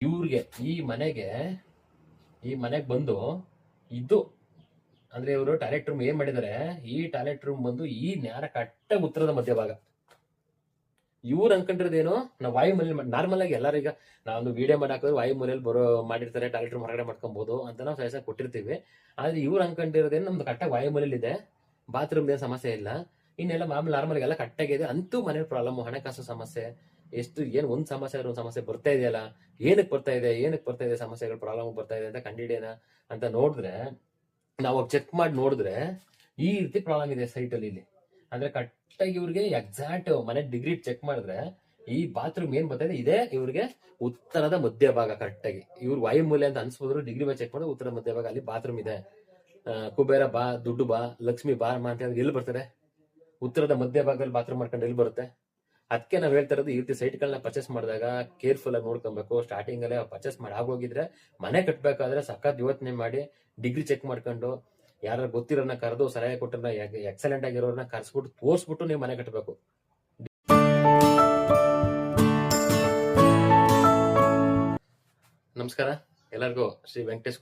ಇವ್ರಿಗೆ ಈ ಮನೆಗೆ ಬಂದು ಇದು ಅಂದ್ರೆ ಇವರು ಟಾಯ್ಲೆಟ್ ರೂಮ್ ಏನ್ ಮಾಡಿದಾರೆ, ಈ ಟಾಯ್ಲೆಟ್ ರೂಮ್ ಬಂದು ಈ ನ್ಯಾರ ಕಟ್ಟ ಉತ್ತರದ ಮಧ್ಯಭಾಗ. ಇವ್ರು ಅನ್ಕೊಂಡಿರೋದೇನು, ನಾವು ವಾಯುಮೂಲೆ ನಾರ್ಮಲ್ ಆಗಿ ಎಲ್ಲರೀಗ ನಾವೊಂದು ವಿಡಿಯೋ ಮಾಡಿ ಹಾಕಿದ್ರೆ ವಾಯುಮೂಲೆಯಲ್ಲಿ ಮಾಡಿರ್ತಾರೆ, ಟಾಯ್ಲೆಟ್ ರೂಮ್ ಹೊರಗಡೆ ಮಾಡ್ಕೊಬಹುದು ಅಂತ ನಾವು ಸಜೆಷನ್ ಕೊಟ್ಟಿರ್ತೀವಿ. ಆದ್ರೆ ಇವ್ರು ಅನ್ಕೊಂಡಿರೋದೇನು ನಮ್ದು ಕಟ್ಟ ವಾಯುಮೂಲೆಯಲ್ಲಿ ಇದೆ, ಬಾತ್ರೂಮ್ ಏನ್ ಸಮಸ್ಯೆ ಇಲ್ಲ, ಇನ್ನೆಲ್ಲ ಮಾಮೂಲಿ ನಾರ್ಮಲ್ ಎಲ್ಲ ಕಟ್ಟಾಗಿದೆ. ಅಂತೂ ಮನೆ ಪ್ರಾಬ್ಲಮ್, ಹಣಕಾಸು ಸಮಸ್ಯೆ, ಎಷ್ಟು ಏನ್ ಒಂದ್ ಸಮಸ್ಯೆ ಬರ್ತಾ ಇದೆಯಲ್ಲ, ಏನಕ್ಕೆ ಬರ್ತಾ ಇದೆ ಸಮಸ್ಯೆಗಳು, ಪ್ರಾಬ್ಲಮ್ ಬರ್ತಾ ಇದೆ ಅಂತ ಕಂಡಿಡಿಯೋಣ ಅಂತ ನೋಡಿದ್ರೆ, ನಾವು ಚೆಕ್ ಮಾಡಿ ನೋಡಿದ್ರೆ ಈ ರೀತಿ ಪ್ರಾಬ್ಲಮ್ ಇದೆ ಸೈಟ್ ಅಲ್ಲಿ. ಇಲ್ಲಿ ಅಂದ್ರೆ ಕರೆಕ್ಟಾಗಿ ಇವ್ರಿಗೆ ಎಕ್ಸಾಕ್ಟ್ ಮನೆ ಡಿಗ್ರಿ ಚೆಕ್ ಮಾಡಿದ್ರೆ ಈ ಬಾತ್ರೂಮ್ ಏನ್ ಬರ್ತಾ ಇದೆ ಇವ್ರಿಗೆ ಉತ್ತರದ ಮಧ್ಯಭಾಗ. ಕರೆಕ್ಟಾಗಿ ಇವ್ರು ವಾಯುಮೂಲೆ ಅಂತ ಅನ್ಸ್ಬೋದ್ರು, ಡಿಗ್ರಿ ಚೆಕ್ ಮಾಡಿದ್ರೆ ಉತ್ತರ ಮಧ್ಯಭಾಗ ಅಲ್ಲಿ ಬಾತ್ರೂಮ್ ಇದೆ. ಕುಬೇರ ಬಾ, ದುಡ್ಡು ಬಾ, ಲಕ್ಷ್ಮಿ ಬಾ ಅಂತ ಹೇಳಿದ್ರೆ ಎಲ್ಲಿ ಬರ್ತಾರೆ? ಉತ್ತರದ ಮಧ್ಯಭಾಗದಲ್ಲಿ ಬಾತ್ರೂಮ್ ಮಾಡ್ಕೊಂಡು ಎಲ್ಲಿ ಬರುತ್ತೆ? ಅದಕ್ಕೆ ನಾವ್ ಹೇಳ್ತಾ ಇರೋದು, ಈ ರೀತಿ ಸೈಟ್ಗಳನ್ನ ಪರ್ಚೇಸ್ ಮಾಡಿದಾಗ ಕೇರ್ಫುಲ್ ಆಗಿ ನೋಡ್ಕೊಬೇಕು. ಸ್ಟಾರ್ಟಿಂಗ್ ಅಲ್ಲೇ ಪರ್ಚೇಸ್ ಮಾಡಿ ಆಗೋಗಿದ್ರೆ ಮನೆ ಕಟ್ಟಬೇಕಾದ್ರೆ ಸಖತ್ ಯೋಚನೆ ಮಾಡಿ ಡಿಗ್ರಿ ಚೆಕ್ ಮಾಡ್ಕೊಂಡು ಯಾರು ಗೊತ್ತಿರೋನ ಕರೆದು ಸಲಹೆ ಕೊಟ್ಟರನ್ನ ಎಕ್ಸಲೆಂಟ್ ಆಗಿರೋರನ್ನ ಕರ್ಸ್ಬಿಟ್ಟು ತೋರಿಸ್ಬಿಟ್ಟು ನೀವು ಮನೆ ಕಟ್ಟಬೇಕು. ನಮಸ್ಕಾರ ಎಲ್ಲರಿಗೂ. ಶ್ರೀ ವೆಂಕಟೇಶ್